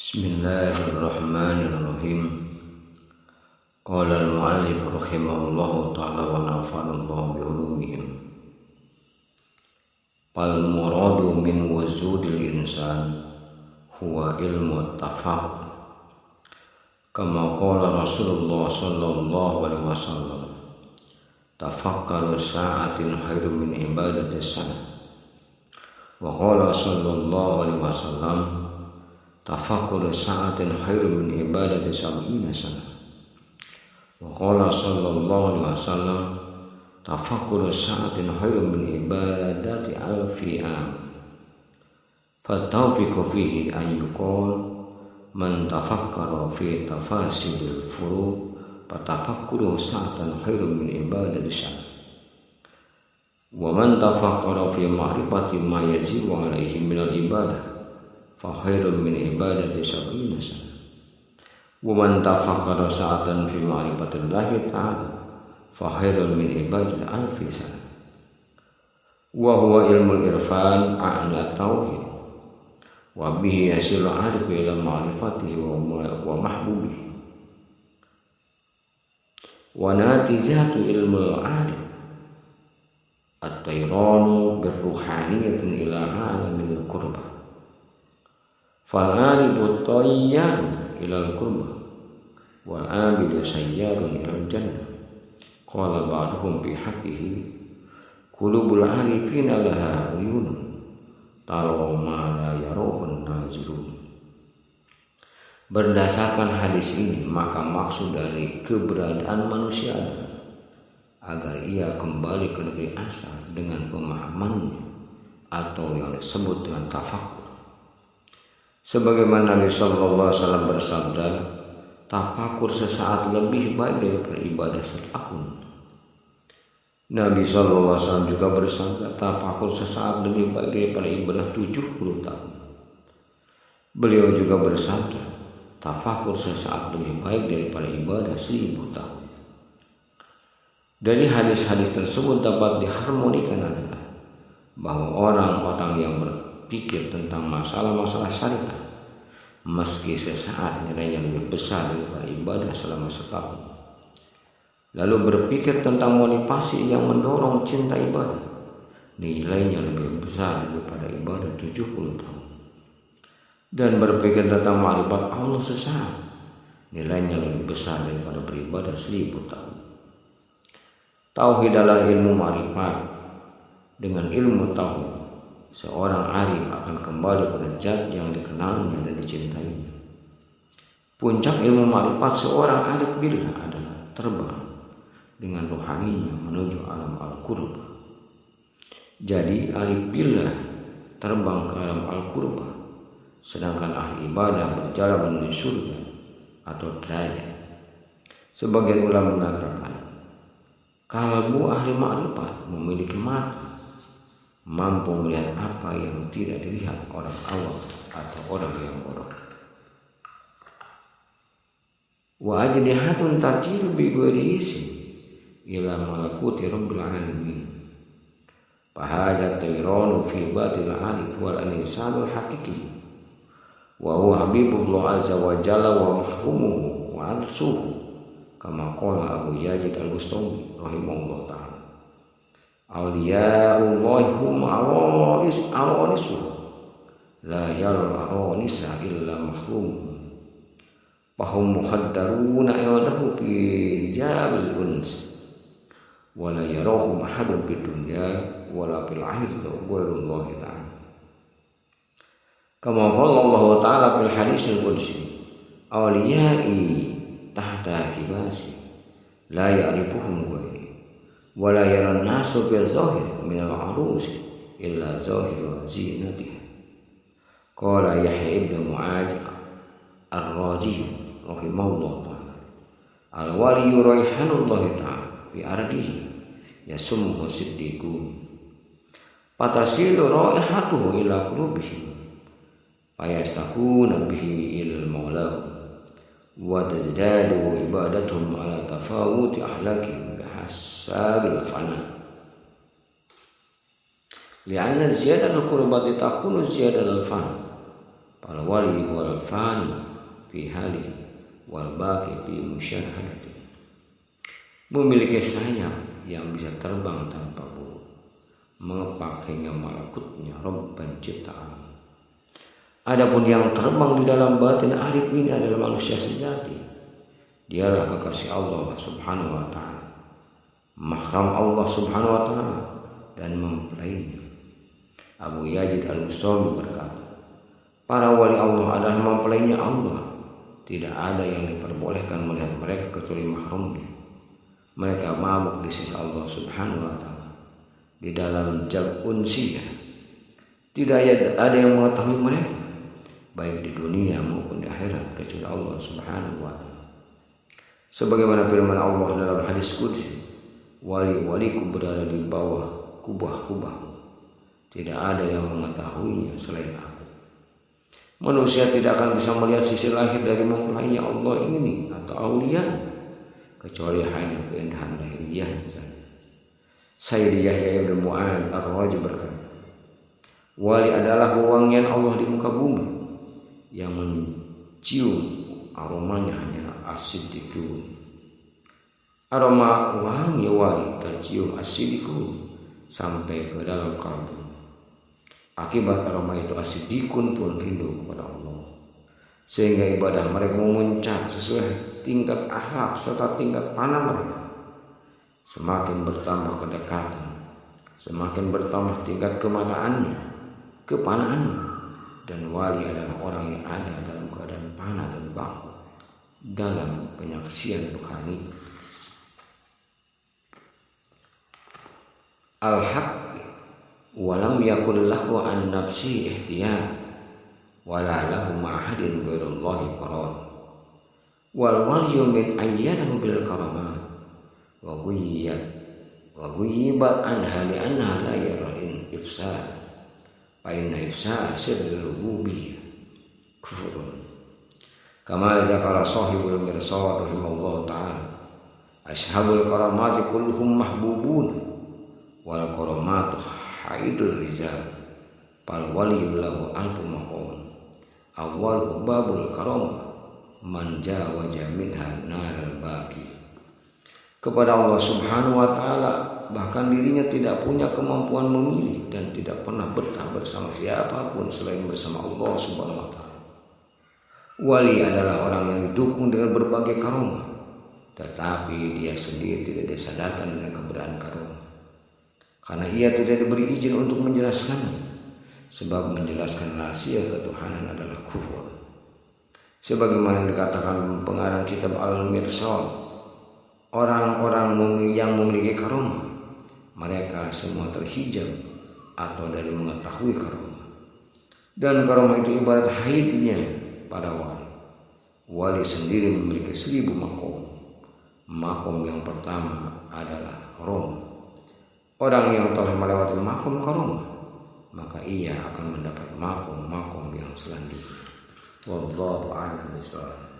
Bismillahirrahmanirrahim. Qala al-mu'allif rahimahullahu ta'ala wa nafa'anallahu bi ulumihim. Fal muradu min wujudil insan huwa ilmu tafakkur. Kama qala Rasulullah sallallahu alaihi wasallam, tafakkaru sa'atin khairun min ibadati sana. Wa qala sallallahu alaihi wasallam, tafakkur sa'atin khairun min ibadati sab'ina sana. Wa qala sallallahu alaihi wasallam, tafakkur sa'atin khairun min ibadati alfi am. Fatawfiqu fihi an yuqal man tafakkara fi tafasidil furu' fatafakkuru sa'atan khairun min ibadati sana. Wa man tafakkara fi ma'rifati ma yajibu alaihi minal ibadah fa khairun min ibadati sab'ina sana. Wa man tafakkara sa'atan fi ma'rifatillahi ta'ala fa khairun min ibadati alfi sana. Wa huwa ilmul irfan a'la tauhid wa bihi yasilu arif ila ma'rifatihi wa mahbubihi. Wa natijatu ilmul arif at-tayranu birruhaniyatin ila alamil qurbah. Fal-aribu tayyarun ilal qurbah wal abidu sayyarun ilal jannah. Qala ba'duhum bi haqqihi qulubul arifina laha uyunun taraw ma la yarawun nazirun. Berdasarkan hadis ini, maka maksud dari keberadaan manusia agar ia kembali ke negeri asal dengan pemahamannya atau yang disebut dengan tafakkur. Sebagaimana Nabi sallallahu alaihi wasallam bersabda, tafakur sesaat lebih baik daripada ibadah setahun. Nabi sallallahu alaihi wasallam juga bersabda, tafakur sesaat lebih baik daripada ibadah 70 tahun. Beliau juga bersabda, tafakur sesaat lebih baik daripada ibadah 1000 tahun. Dari hadis-hadis tersebut dapat diharmonikan adalah bahwa orang-orang yang berpikir tentang masalah-masalah syariat meski sesaat nilainya lebih besar daripada ibadah selama setahun, lalu berpikir tentang motivasi yang mendorong cinta ibadah, nilainya lebih besar daripada ibadah 70 tahun, dan berpikir tentang ma'rifat Allah sesaat, nilainya lebih besar daripada beribadah 1000 tahun. Tauhid adalah ilmu ma'rifat. Dengan ilmu tauhid, seorang arif akan kembali pada zat yang dikenalnya dan dicintainya. Puncak ilmu ma'rifat seorang arif billah adalah terbang dengan rohaninya menuju alam al-qurba. Jadi arif billah terbang ke alam al-qurba, sedangkan ahli ibadah berjalan menuju surga atau derajat. Sebagian ulama mengatakan, kalbu ahli ma'rifat memiliki mata, mampu melihat apa yang tidak dilihat orang awam atau orang yang bodoh. Wa ajnihatun tarjiru bi ghairi isi ila malakuti rabbil alamin. Fahajat tayranu fi batil arif wal insanul haqiqi wa huwa habibullah azza wa jalla wa mahrumuhu wa arsuhu, kama qala Abu Yazid al-Bustami rahimahullah ta'ala. Awliya'ullahi hum awanisu la yaral awanisa illa mahrum fahum mukhaddaruna yadahu fi hijabil uns wa la yarahum ahadun fid dunya wala fil akhirati ghairullahi ta'ala. Kama qala Allah ta'ala fil hadisil qudsi, awliya'i tahta kibasi la ya'rifuhum ghairi wala yaran nasu bil zahir min al-arus illa zahir zinatiha. Qala Yahya ibn Mu'adh ar-Razi rahimahullah ta'ala, al-wali raihanullah ta'ala fi ardihi yasummu siddiqun fatasilu raihatuhu ila qulubihim fayastakuna bihi ilal maulahu wa tajdadu ibadatuhum ala tafawuti ahlakihim bihasabil fana. Li'anna ziyadatul qurbati takunu ziyadatul fan Fal wali wal fani fi hali wal baqi fi musyahadati. Memiliki sayap yang bisa terbang tanpa burung, mengepak hingga malakutnya Rabb pencipta alam. Adapun yang terbang di dalam batin arif ini adalah manusia sejati. Dialah kekasih Allah Subhanahu wa taala, mahram Allah Subhanahu wa taala dan mempelainya. Abu Yazid Al-Bustami berkata, para wali Allah adalah mempelainya Allah. Tidak ada yang diperbolehkan melihat mereka kecuali mahramnya. Mereka mabuk di sisi Allah Subhanahu wa taala di dalam jab unsiyah. Tidak ada yang mengetahui mereka baik di dunia maupun di akhirat kecuali Allah Subhanahu wa taala. Sebagaimana firman Allah dalam hadis qudsi, wali-waliku berada di bawah kubah-kubah. Tidak ada yang mengetahuinya selain aku. Manusia tidak akan bisa melihat sisi lahir dari mempelainya Allah ini atau aulia kecuali hanya keindahan lahiriahnya saja. Sayyid Yahya bin Mu'ad Ar-Raji berkata, wali adalah wewangian Allah di muka bumi yang mencium aromanya hanya as-siddiqun. Aroma wangi wali tercium as-siddiqun sampai ke dalam kalbu. Akibat aroma itu as-siddiqun pun rindu kepada Allah, sehingga ibadah mereka memuncak sesuai tingkat akhlak serta tingkat panah mereka. Semakin bertambah kedekatan, semakin bertambah tingkat kepanaannya, dan wali adalah orang yang ada dalam keadaan panah dan baku dalam penyaksian rohani. Al-haq walam yakul lahu an nafsi ihtiyar wala lahu ma'ahadin ghairullahi qarar wal walyu min ayyadahu bil karamat wa ghuyibat anha li anha la yara'in ifsad fa inna ifsad sirrul rububiyyah kufrun kama zakara sahibul mirsad rahimahullah ta'ala ashabul karamati kulluhum mahbubun wal karamatu haidul rizal fal waliyul lahu alfu maqam awal babul karamah man jawaja minha naral baqi. Kepada Allah Subhanahu wa taala bahkan dirinya tidak punya kemampuan memilih dan tidak pernah betah bersama siapapun selain bersama Allah Subhanahu wa taala. Wali adalah orang yang didukung dengan berbagai karamah, tetapi dia sendiri tidak disadarkan dengan keberadaan karamah karena ia tidak diberi izin untuk menjelaskannya, sebab menjelaskan rahasia ketuhanan adalah kufur. Sebagaimana dikatakan pengarang kitab Al-Mirsad, orang-orang yang memiliki karamah mereka semua terhijab atau dari mengetahui karamah, dan karamah itu ibarat haidnya para wali. Wali sendiri memiliki 1000 makom. Makom yang pertama adalah Rom. Orang yang telah melewati makom karamah, maka ia akan mendapat makom-makom yang selanjutnya. Wallahu a'lam bishawab.